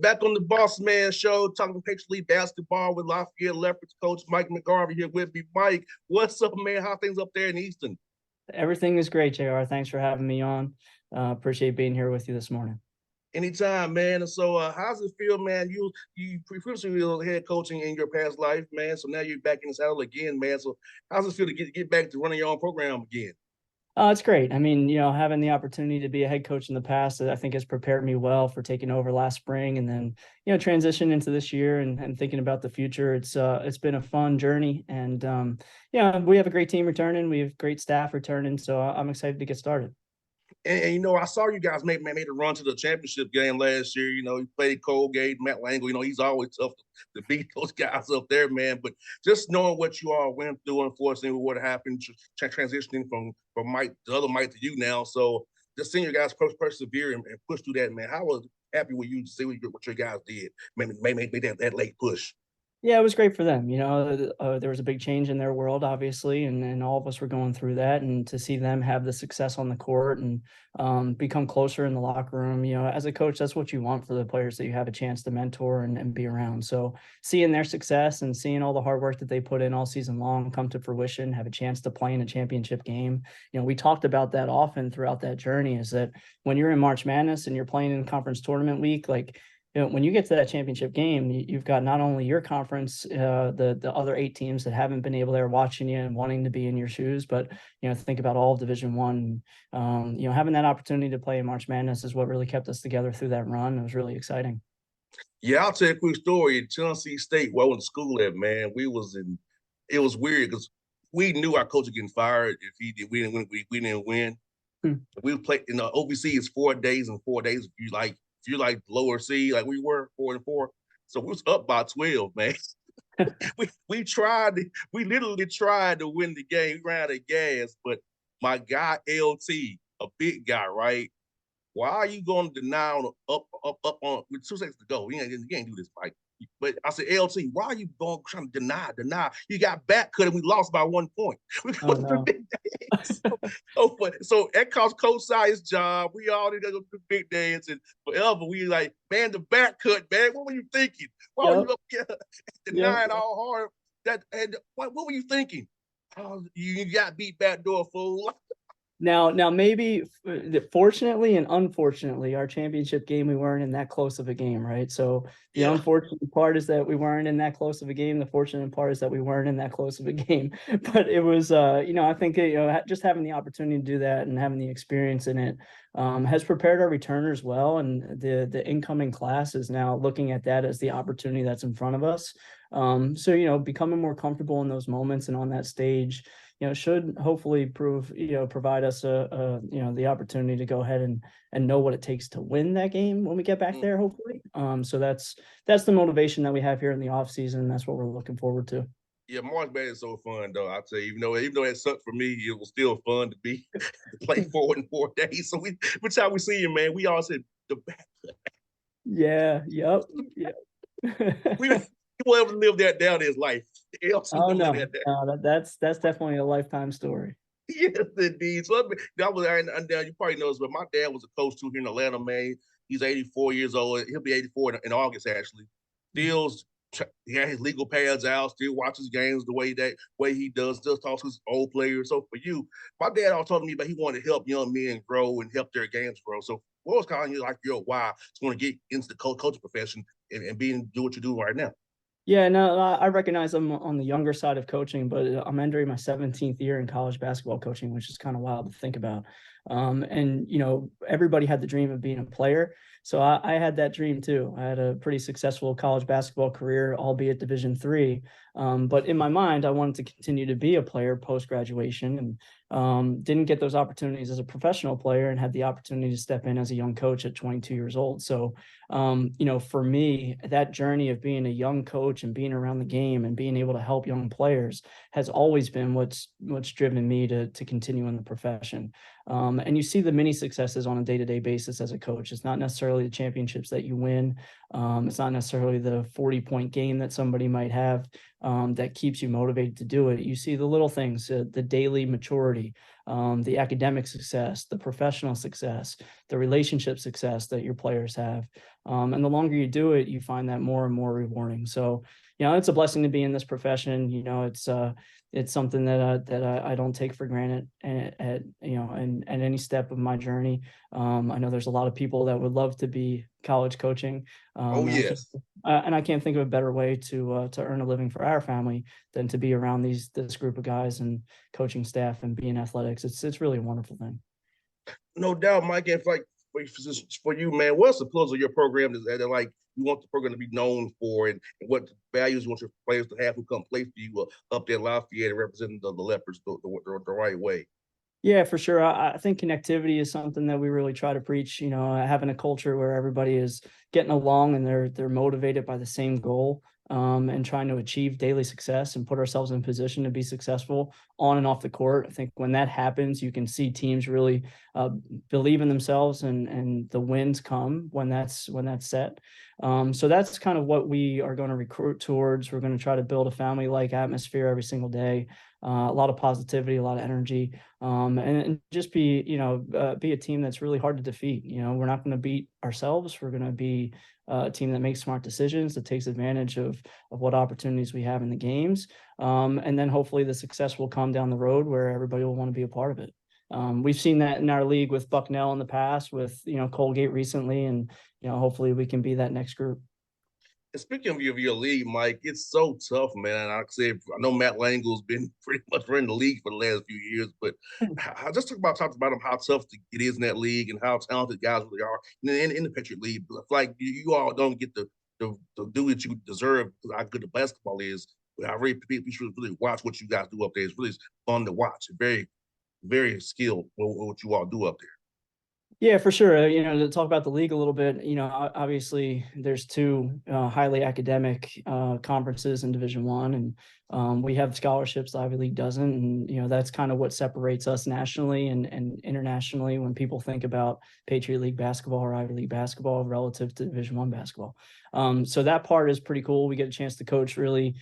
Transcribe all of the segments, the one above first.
back on the Bossman Show, talking Patriot League basketball with Lafayette Leopards coach Mike McGarvey here with me. Mike, what's up, man? How things up there in Easton? Everything is great, JR. Thanks for having me on. Appreciate being here with you this morning. Anytime, man. And so, how's it feel, man? You previously were head coaching in your past life, man. So now you're back in the saddle again, man. So how's it feel to get back to running your own program again? It's great. I mean, having the opportunity to be a head coach in the past, I think has prepared me well for taking over last spring and then, transition into this year and thinking about the future. It's been a fun journey and, we have a great team returning. We have great staff returning. So I'm excited to get started. And I saw you guys made a run to the championship game last year. You played Colgate, Matt Langle. He's always tough to beat those guys up there, man. But just knowing what you all went through, unfortunately, what happened, transitioning from Mike, the other Mike to you now. So just seeing your guys persevere and push through that, man. How happy were you to see what your guys did? Maybe that late push. Yeah, it was great for them. There was a big change in their world, obviously, and all of us were going through that. And to see them have the success on the court and become closer in the locker room, as a coach, that's what you want for the players, that you have a chance to mentor and be around. So seeing their success and seeing all the hard work that they put in all season long come to fruition, have a chance to play in a championship game. We talked about that often throughout that journey, is that when you're in March Madness and you're playing in conference tournament week, when you get to that championship game, you've got not only your conference, the other 8 teams that haven't been able there watching you and wanting to be in your shoes, but think about all of Division I. Having that opportunity to play in March Madness is what really kept us together through that run. It was really exciting. Yeah, I'll tell you a quick story. In Tennessee State, where I went to school at, man, it was weird because we knew our coach was getting fired if we didn't win. We played in the OVC is 4 days and 4 days. If you're like lower C, like we were 4-4. So we was up by 12, man. we literally tried to win the game. We ran out of gas, but my guy LT, a big guy, right? Why are you going to deny up on with 2 seconds to go? You ain't do this, Mike. But I said, LT, why are you trying to deny? You got back cut and we lost by 1 point. So that cost Coach Si's job. We all did go to big dance and forever. We like, man, the back cut, man. What were you thinking? Why were you up here denying all hard? What were you thinking? Oh, you got beat backdoor, fool. Now, maybe fortunately and unfortunately, our championship game, we weren't in that close of a game, right? So the unfortunate part is that we weren't in that close of a game. The fortunate part is that we weren't in that close of a game. But it was, I think, just having the opportunity to do that and having the experience in it has prepared our returners well. And the incoming class is now looking at that as the opportunity that's in front of us. So, becoming more comfortable in those moments and on that stage, should hopefully provide us the opportunity to go ahead and know what it takes to win that game when we get back there, hopefully. So that's the motivation that we have here in the off season. That's what we're looking forward to. Yeah, March Madness is so fun, though. I'll tell you, even though it sucked for me, it was still fun to play 4 in 4 days. So which time we see you, man, we all said the back. Yeah. Yep. People ever live that down in his life. No, that's definitely a lifetime story. Yes, indeed. So you probably know this, but my dad was a coach too here in Atlanta, man. He's 84 years old. He'll be 84 in August, actually. He had his legal pads out, still watches games the way he does, still talks to his old players. So for you, my dad always told me about he wanted to help young men grow and help their games grow. So what was kind of like your why to want to get into the coaching profession and do what you do right now? Yeah, no, I recognize I'm on the younger side of coaching, but I'm entering my 17th year in college basketball coaching, which is kind of wild to think about. And everybody had the dream of being a player. So I had that dream too. I had a pretty successful college basketball career, albeit Division III. But in my mind, I wanted to continue to be a player post-graduation and didn't get those opportunities as a professional player and had the opportunity to step in as a young coach at 22 years old. So, for me, that journey of being a young coach and being around the game and being able to help young players has always been what's driven me to continue in the profession. And you see the many successes on a day-to-day basis as a coach. It's not necessarily the championships that you win, It's not necessarily the 40-point game that somebody might have that keeps you motivated to do it. You see the little things, the daily maturity, the academic success, the professional success, the relationship success that your players have. And the longer you do it, you find that more and more rewarding. So, it's a blessing to be in this profession. It's something that I don't take for granted at any step of my journey. I know there's a lot of people that would love to be college coaching. Oh, yes. And I can't think of a better way to earn a living for our family than to be around this group of guys and coaching staff and be in athletics. It's really a wonderful thing. No doubt, Mike. And for you, man, what's the pillars of your program that like you want the program to be known for, and what values you want your players to have who come play for you up there in Lafayette and representing the Leopards the right way? Yeah, for sure. I think connectivity is something that we really try to preach. Having a culture where everybody is getting along and they're motivated by the same goal, and trying to achieve daily success and put ourselves in position to be successful on and off the court. I think when that happens, you can see teams really believe in themselves, and the wins come when that's set. So that's kind of what we are going to recruit towards. We're going to try to build a family-like atmosphere every single day. A lot of positivity, a lot of energy, and just be a team that's really hard to defeat. We're not going to beat ourselves. We're going to be a team that makes smart decisions, that takes advantage of what opportunities we have in the games. And then hopefully the success will come down the road where everybody will want to be a part of it. We've seen that in our league with Bucknell in the past, with, Colgate recently, and, hopefully we can be that next group. And speaking of your league, Mike, it's so tough, man. Like I said, I know Matt Langle's been pretty much running the league for the last few years, but I just talked about him, how tough it is in that league and how talented guys really are in the Patriot League. I feel like you all don't get the do what you deserve because how good the basketball is. But I really people should really watch what you guys do up there. It's really fun to watch. Very, very skilled what you all do up there. Yeah, for sure. To talk about the league a little bit, obviously there's two highly academic conferences in Division One, and we have scholarships the Ivy League doesn't, and that's kind of what separates us nationally and internationally when people think about Patriot League basketball or Ivy League basketball relative to Division One basketball. So that part is pretty cool. We get a chance to coach really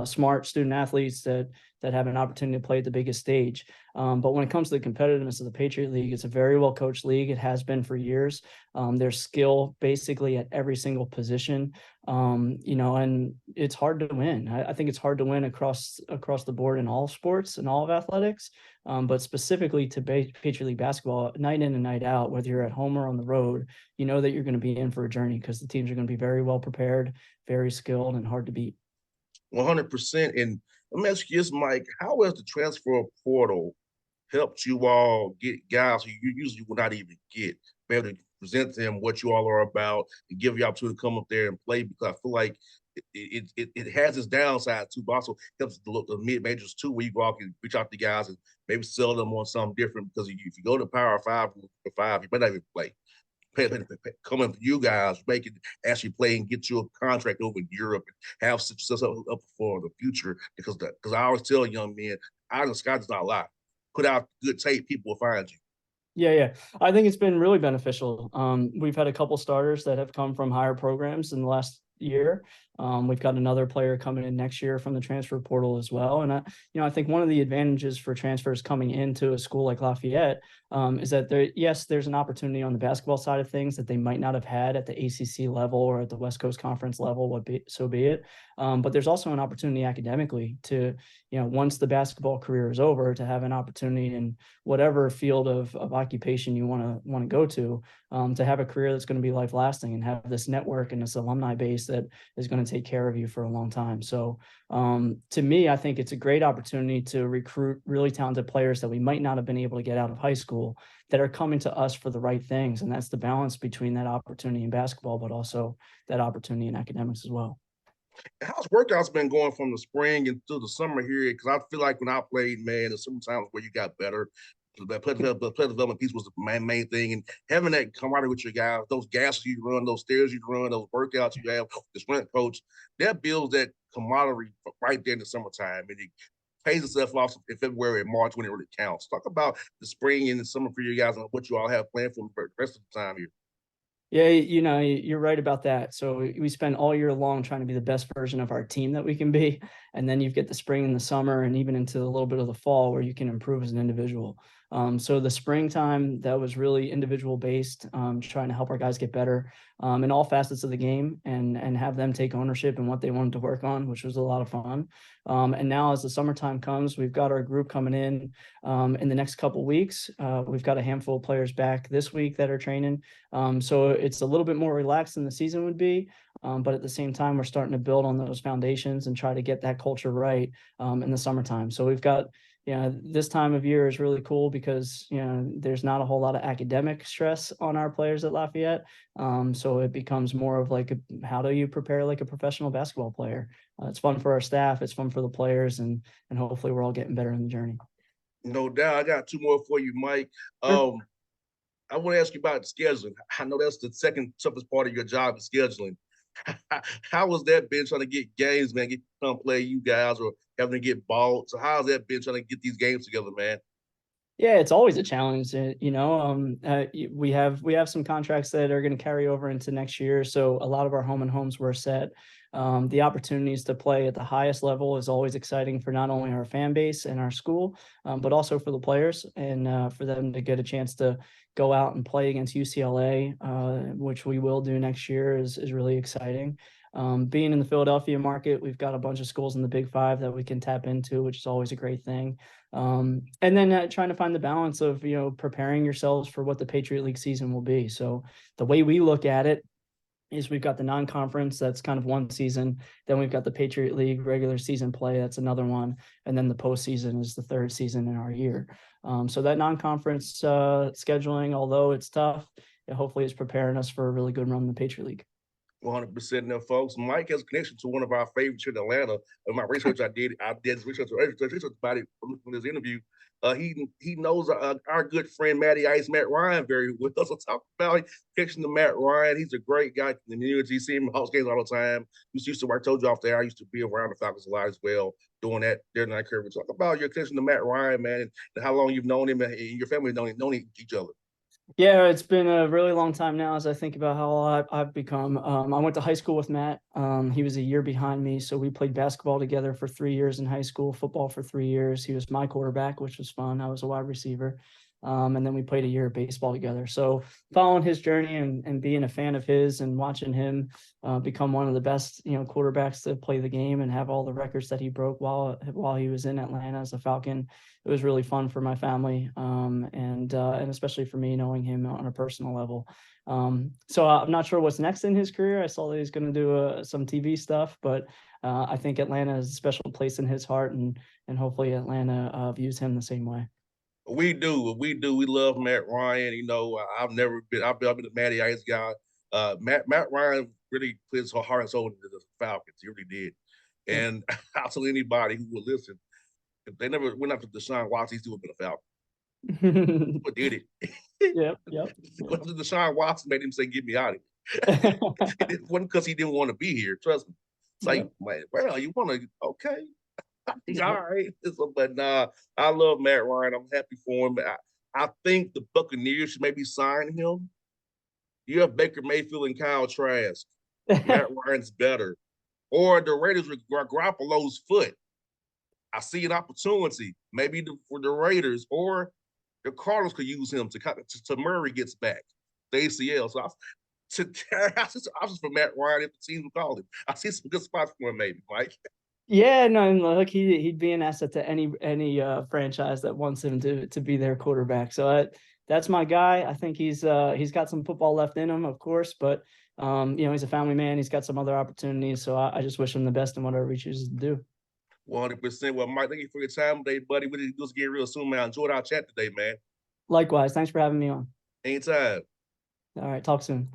smart student athletes that have an opportunity to play at the biggest stage. But when it comes to the competitiveness of the Patriot League, it's a very well coached league. It has been for years. There's skill basically at every single position, and it's hard to win. I think it's hard to win across the board in all sports and all of athletics, but specifically to Patriot League basketball, night in and night out, whether you're at home or on the road, you know that you're going to be in for a journey because the teams are going to be very well prepared, very skilled, and hard to beat. 100%. And let me ask you this, Mike, how has the transfer portal helped you all get guys who you usually would not even get, be able to present to them what you all are about and give you opportunity to come up there and play? Because I feel like it has its downside too, but also helps the mid majors too, where you go out and reach out to guys and maybe sell them on something different. Because if you go to Power Five, you might not even play. Coming for you guys, make it actually play and get you a contract over in Europe and have success up for the future. Because I always tell young men, out of the sky does not lie. Put out good tape, people will find you. Yeah. I think it's been really beneficial. We've had a couple starters that have come from higher programs in the last year. We've got another player coming in next year from the transfer portal as well. And I think one of the advantages for transfers coming into a school like Lafayette is that there's an opportunity on the basketball side of things that they might not have had at the ACC level or at the West Coast Conference level, so be it. But there's also an opportunity academically to, once the basketball career is over, to have an opportunity in whatever field of occupation you want to go to have a career that's going to be life lasting and have this network and this alumni base that is going to take care of you for a long time. So to me, I think it's a great opportunity to recruit really talented players that we might not have been able to get out of high school that are coming to us for the right things. And that's the balance between that opportunity in basketball, but also that opportunity in academics as well. How's workouts been going from the spring and through the summer here? Because I feel like when I played, man, there's some times where you got better. The play development piece was the main thing, and having that camaraderie with your guys, those gases you run, those stairs you run, those workouts you have, the sprint coach, that builds that camaraderie right there in the summertime, and it pays itself off in February and March when it really counts. Talk about the spring and the summer for you guys and what you all have planned for the rest of the time here. Yeah, you know, you're right about that. So we spend all year long trying to be the best version of our team that we can be. And then you get the spring and the summer and even into a little bit of the fall where you can improve as an individual. So the springtime, that was really individual based, trying to help our guys get better in all facets of the game and have them take ownership in what they wanted to work on, which was a lot of fun. And now as the summertime comes, we've got our group coming in the next couple weeks. We've got a handful of players back this week that are training. So it's a little bit more relaxed than the season would be. But at the same time, we're starting to build on those foundations and try to get that culture right in the summertime. So we've got, you know, this time of year is really cool because, you know, there's not a whole lot of academic stress on our players at Lafayette. So it becomes more of like, how do you prepare like a professional basketball player? It's fun for our staff. It's fun for the players, and hopefully we're all getting better in the journey. No doubt. I got two more for you, Mike. Sure. I want to ask you about scheduling. I know that's the second toughest part of your job is scheduling. How was that been trying to get games, man, get to come play you guys or having to get balled? So how's that been trying to get these games together, man? Yeah, it's always a challenge. You know, we have some contracts that are going to carry over into next year, so a lot of our home and homes were set. The opportunities to play at the highest level is always exciting for not only our fan base and our school, but also for the players and for them to get a chance to go out and play against UCLA, which we will do next year, is really exciting. Being in the Philadelphia market, we've got a bunch of schools in the Big Five that we can tap into, which is always a great thing. And then trying to find the balance of, you know, preparing yourselves for what the Patriot League season will be. So the way we look at it is we've got the non-conference, that's kind of one season. Then we've got the Patriot League regular season play, that's another one. And then the postseason is the third season in our year. So that non-conference scheduling, although it's tough, it hopefully is preparing us for a really good run in the Patriot League. 100% there, folks. Mike has a connection to one of our favorites here in Atlanta. In my research, I did research about it from this interview. He knows our good friend Matt Ryan very well. So talk about connection to Matt Ryan. He's a great guy in the community. See him in house games all the time. Used to work. I told you off there. I used to be around the Falcons a lot as well, doing that during that coverage. Talk about your connection to Matt Ryan, man, and how long you've known him and your family known each other. Yeah, it's been a really long time now as I think about how I've become. I went to high school with Matt. He was a year behind me, so we played basketball together for 3 years in high school, football for 3 years. He was my quarterback, which was fun. I was a wide receiver. And then we played a year of baseball together. So following his journey and being a fan of his and watching him become one of the best, you know, quarterbacks to play the game and have all the records that he broke while he was in Atlanta as a Falcon, it was really fun for my family and especially for me knowing him on a personal level. So I'm not sure what's next in his career. I saw that he's going to do some TV stuff, but I think Atlanta is a special place in his heart, and hopefully Atlanta views him the same way. We do. We love Matt Ryan. You know, I've been a Matty Ice guy. Matt Ryan really put his heart and soul into the Falcons. He really did. Yeah. And I'll tell anybody who will listen, if they never went after Deshaun Watson, he still would have been a Falcon. But did it? Yep. Yep. Deshaun Watson made him say, "Get me out of here." It wasn't because he didn't want to be here. Trust me. It's like, Yep. well, you want to, okay. He's all Yep. right. So, but nah, I love Matt Ryan. I'm happy for him. I think the Buccaneers should maybe sign him. You have Baker Mayfield and Kyle Trask. Matt Ryan's better. Or the Raiders with Garoppolo's foot. I see an opportunity, maybe for the Raiders or the Cardinals could use him to Murray gets back, the ACL. So I see some options for Matt Ryan if the team will call him. I see some good spots for him, maybe, Mike. Yeah, no, and look, he'd be an asset to any franchise that wants him to be their quarterback. So that's my guy. I think he's got some football left in him, of course, but you know, he's a family man. He's got some other opportunities. So I just wish him the best in whatever he chooses to do. 100%. Well, Mike, thank you for your time today, buddy. We'll just get real soon, man. I enjoyed our chat today, man. Likewise, thanks for having me on. Anytime. All right, talk soon.